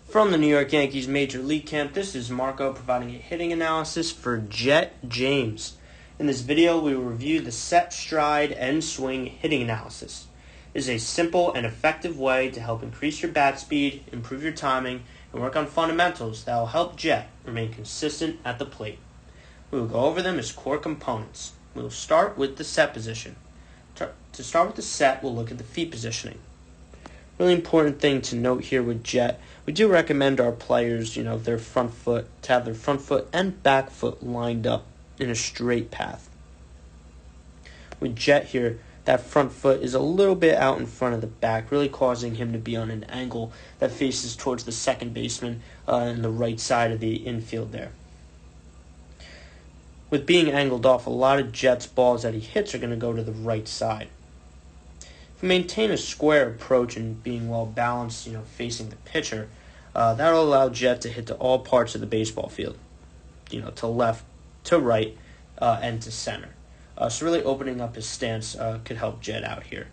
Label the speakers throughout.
Speaker 1: From the New York Yankees Major League Camp, this is Marco providing a hitting analysis for Jet James. In this video, we will review the set, stride, and swing hitting analysis. It is a simple and effective way to help increase your bat speed, improve your timing, and work on fundamentals that will help Jet remain consistent at the plate. We will go over them as core components. We will start with the set position. To start with the set, we'll look at the feet positioning. Really important thing to note here with Jet, we do recommend our players, to have their front foot and back foot lined up in a straight path. With Jet here, that front foot is a little bit out in front of the back, really causing him to be on an angle that faces towards the second baseman and the right side of the infield there. With being angled off, a lot of Jet's balls that he hits are going to go to the right side. If we maintain a square approach and being well balanced, facing the pitcher, that'll allow Jet to hit to all parts of the baseball field, to left, to right, and to center. So really opening up his stance could help Jet out here.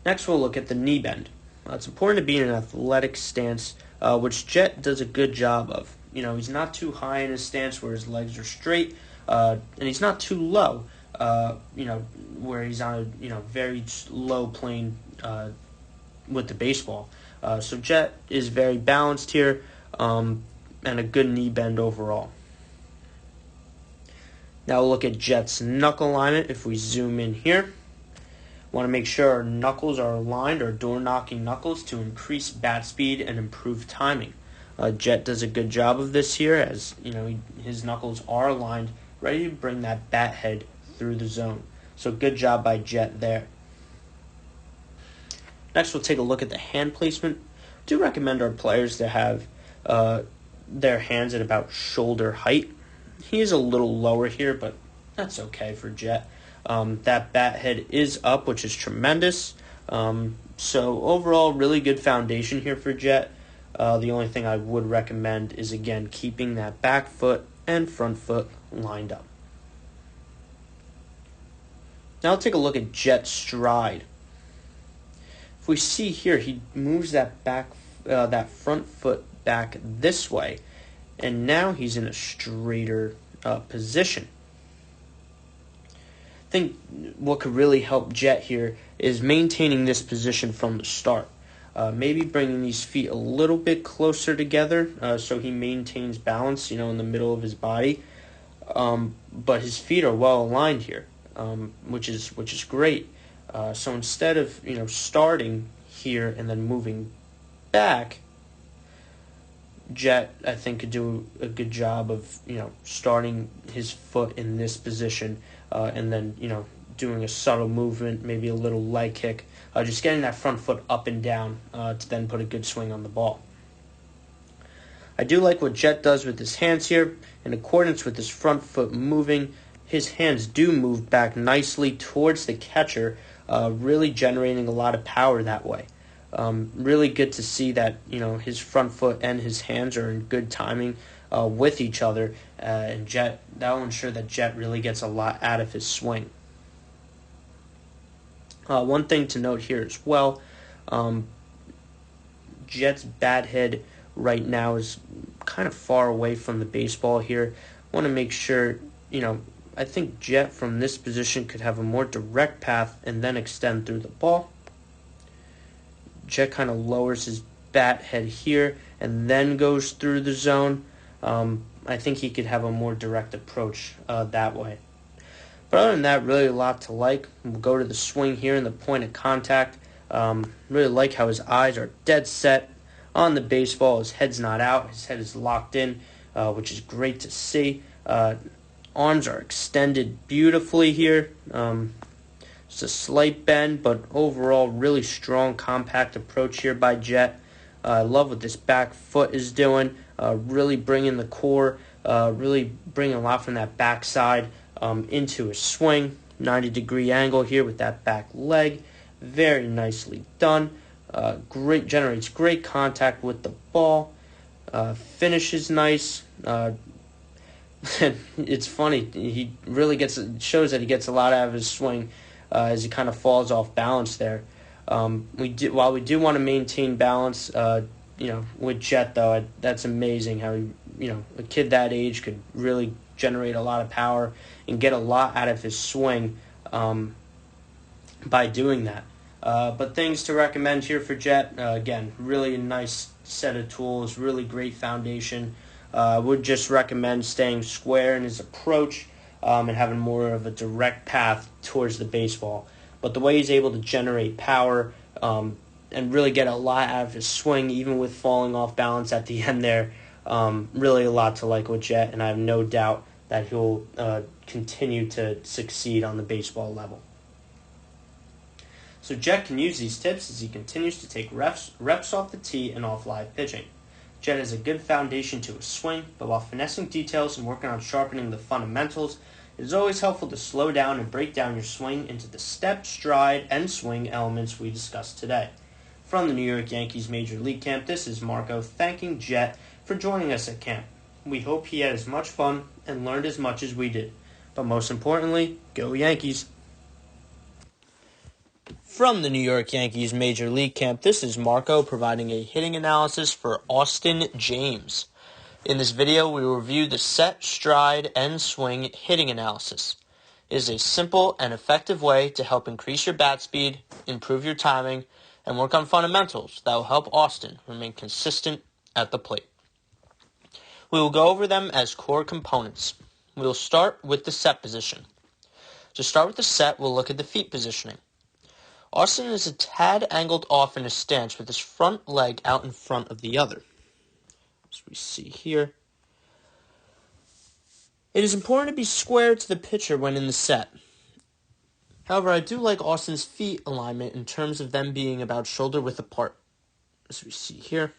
Speaker 1: Next, we'll look at the knee bend. It's important to be in an athletic stance, which Jet does a good job of. He's not too high in his stance where his legs are straight, and he's not too low, where he's on a very low plane with the baseball. So Jet is very balanced here, and a good knee bend overall. Now we'll look at Jet's knuckle alignment. If we zoom in here, want to make sure our knuckles are aligned, our door-knocking knuckles, to increase bat speed and improve timing. Jet does a good job of this here, as his knuckles are aligned, ready to bring that bat head through the zone. So good job by Jet there. Next, we'll take a look at the hand placement. I do recommend our players to have their hands at about shoulder height. He is a little lower here, but that's okay for Jet. That bat head is up, which is tremendous. So overall, really good foundation here for Jet. The only thing I would recommend is, again, keeping that back foot and front foot lined up. Now let's take a look at Jet's stride. If we see here, he moves that front foot back this way, and now he's in a straighter position. I think what could really help Jet here is maintaining this position from the start. Maybe bringing these feet a little bit closer together so he maintains balance, in the middle of his body. But his feet are well aligned here, which is great. So instead of starting here and then moving back, Jet, I think, could do a good job of starting his foot in this position and then doing a subtle movement, maybe a little leg kick, just getting that front foot up and down to then put a good swing on the ball. I do like what Jet does with his hands here. In accordance with his front foot moving, his hands do move back nicely towards the catcher, really generating a lot of power that way. Really good to see that his front foot and his hands are in good timing with each other, and Jet, that will ensure that Jet really gets a lot out of his swing. One thing to note here as well, Jet's bat head right now is kind of far away from the baseball here. Want to make sure, I think Jet from this position could have a more direct path and then extend through the ball. Jet kind of lowers his bat head here and then goes through the zone. I think he could have a more direct approach that way. But other than that, really a lot to like. We'll go to the swing here and the point of contact. Really like how his eyes are dead set on the baseball. His head's not out. His head is locked in, which is great to see. Arms are extended beautifully here. Just a slight bend, but overall really strong, compact approach here by Jet. I love what this back foot is doing. Really bringing the core, really bringing a lot from that backside into his swing. 90-degree angle here with that back leg. Very nicely done. Generates great contact with the ball. Finish is nice. It's funny. He really shows that he gets a lot out of his swing as he kind of falls off balance there. While we do want to maintain balance, with Jet though, that's amazing how a kid that age could really generate a lot of power and get a lot out of his swing by doing that. But things to recommend here for Jet, again, really a nice set of tools, really great foundation. I would just recommend staying square in his approach and having more of a direct path towards the baseball. But the way he's able to generate power and really get a lot out of his swing, even with falling off balance at the end there, really a lot to like with Jet, and I have no doubt that he'll continue to succeed on the baseball level. So Jet can use these tips as he continues to take reps off the tee and off live pitching. Jet has a good foundation to his swing, but while finessing details and working on sharpening the fundamentals, it is always helpful to slow down and break down your swing into the step, stride, and swing elements we discussed today. From the New York Yankees Major League Camp, this is Marco thanking Jet for joining us at camp. We hope he had as much fun and learned as much as we did. But most importantly, go Yankees! From the New York Yankees Major League Camp, this is Marco providing a hitting analysis for Austin James. In this video, we will review the set, stride, and swing hitting analysis. It is a simple and effective way to help increase your bat speed, improve your timing, and work on fundamentals that will help Austin remain consistent at the plate. We will go over them as core components. We will start with the set position. To start with the set, we'll look at the feet positioning. Austin is a tad angled off in his stance with his front leg out in front of the other, as we see here. It is important to be square to the pitcher when in the set. However, I do like Austin's feet alignment in terms of them being about shoulder width apart, as we see here.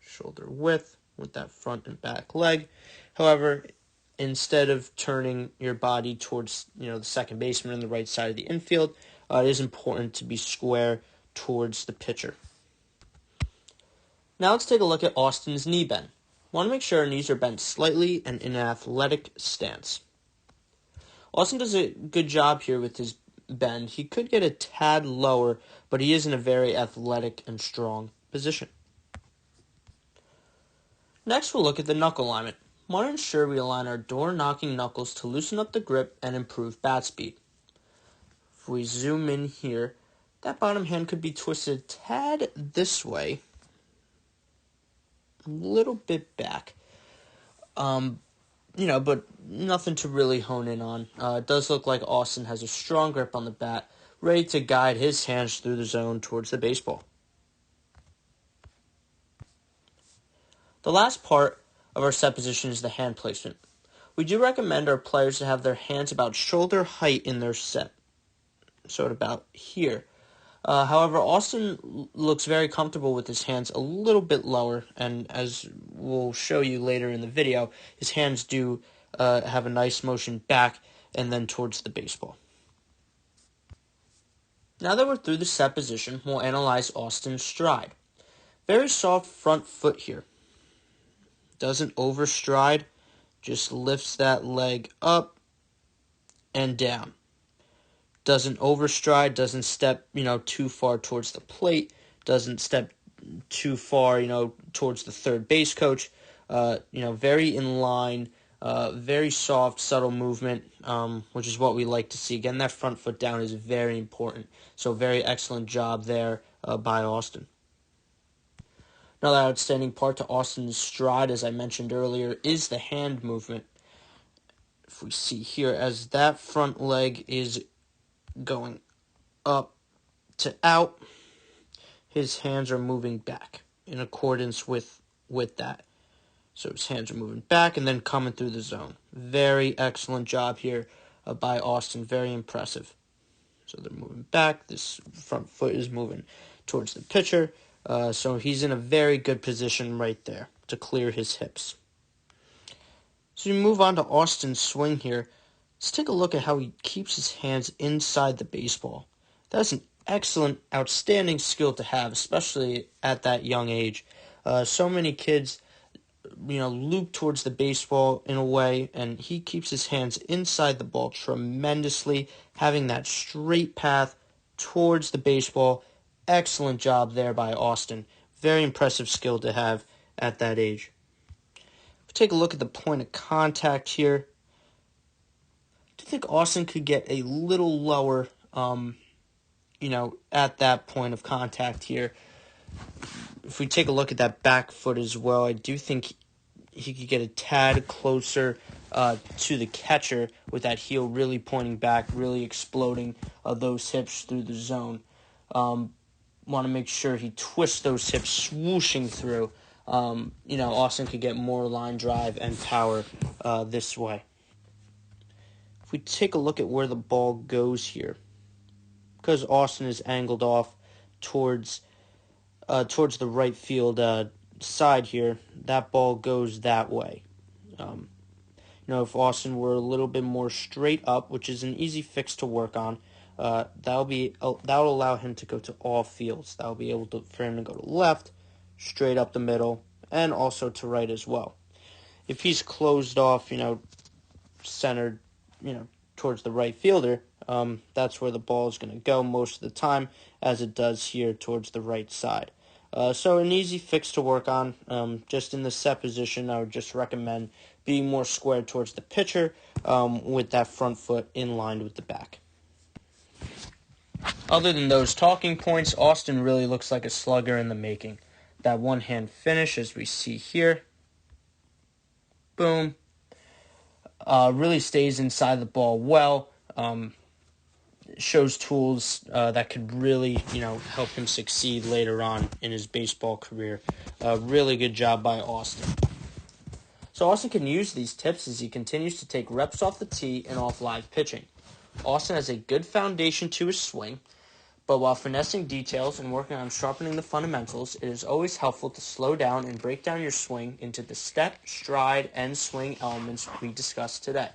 Speaker 1: Shoulder width with that front and back leg. However, instead of turning your body towards the second baseman on the right side of the infield, it is important to be square towards the pitcher. Now let's take a look at Austin's knee bend. Want to make sure our knees are bent slightly and in an athletic stance. Austin does a good job here with his bend. He could get a tad lower, but he is in a very athletic and strong position. Next, we'll look at the knuckle alignment. Want to ensure we align our door-knocking knuckles to loosen up the grip and improve bat speed. If we zoom in here, that bottom hand could be twisted a tad this way, a little bit back, but nothing to really hone in on. It does look like Austin has a strong grip on the bat, ready to guide his hands through the zone towards the baseball. The last part of our set position is the hand placement. We do recommend our players to have their hands about shoulder height in their set, so at about here. However, Austin looks very comfortable with his hands a little bit lower, and as we'll show you later in the video, his hands do have a nice motion back and then towards the baseball. Now that we're through the set position, we'll analyze Austin's stride. Very soft front foot here. Doesn't overstride, just lifts that leg up and down. Doesn't overstride, doesn't step, too far towards the plate, doesn't step too far, towards the third base coach. Very in line, very soft, subtle movement, which is what we like to see. Getting that front foot down is very important. So very excellent job there by Austin. Another outstanding part to Austin's stride, as I mentioned earlier, is the hand movement. If we see here, as that front leg is going up to out, his hands are moving back in accordance with that. So his hands are moving back and then coming through the zone. Very excellent job here by Austin. Very impressive. So they're moving back. This front foot is moving towards the pitcher. So he's in a very good position right there to clear his hips. So we move on to Austin's swing here. Let's take a look at how he keeps his hands inside the baseball. That's an excellent, outstanding skill to have, especially at that young age. So many kids, loop towards the baseball in a way, and he keeps his hands inside the ball tremendously, having that straight path towards the baseball Excellent job there by Austin. Very impressive skill to have at that age. Take a look at the point of contact here. Do you think Austin could get a little lower, at that point of contact here? If we take a look at that back foot as well, I do think he could get a tad closer to the catcher with that heel really pointing back, really exploding those hips through the zone. Want to make sure he twists those hips swooshing through. Austin could get more line drive and power this way. If we take a look at where the ball goes here, because Austin is angled off towards the right field side here, that ball goes that way. If Austin were a little bit more straight up, which is an easy fix to work on, that'll allow him to go to all fields. That'll be able for him to go to left, straight up the middle, and also to right as well. If he's closed off, centered, towards the right fielder, that's where the ball is going to go most of the time, as it does here towards the right side. So an easy fix to work on. Just in the set position, I would just recommend being more squared towards the pitcher with that front foot in line with the back. Other than those talking points, Austin really looks like a slugger in the making. That one-hand finish, as we see here. Boom. Really stays inside the ball well. Shows tools that could really, help him succeed later on in his baseball career. Really good job by Austin. So Austin can use these tips as he continues to take reps off the tee and off live pitching. Austin has a good foundation to his swing, but while finessing details and working on sharpening the fundamentals, it is always helpful to slow down and break down your swing into the step, stride, and swing elements we discussed today.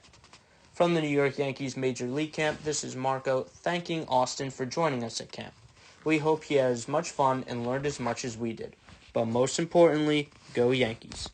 Speaker 1: From the New York Yankees Major League Camp, this is Marco thanking Austin for joining us at camp. We hope he had as much fun and learned as much as we did. But most importantly, go Yankees.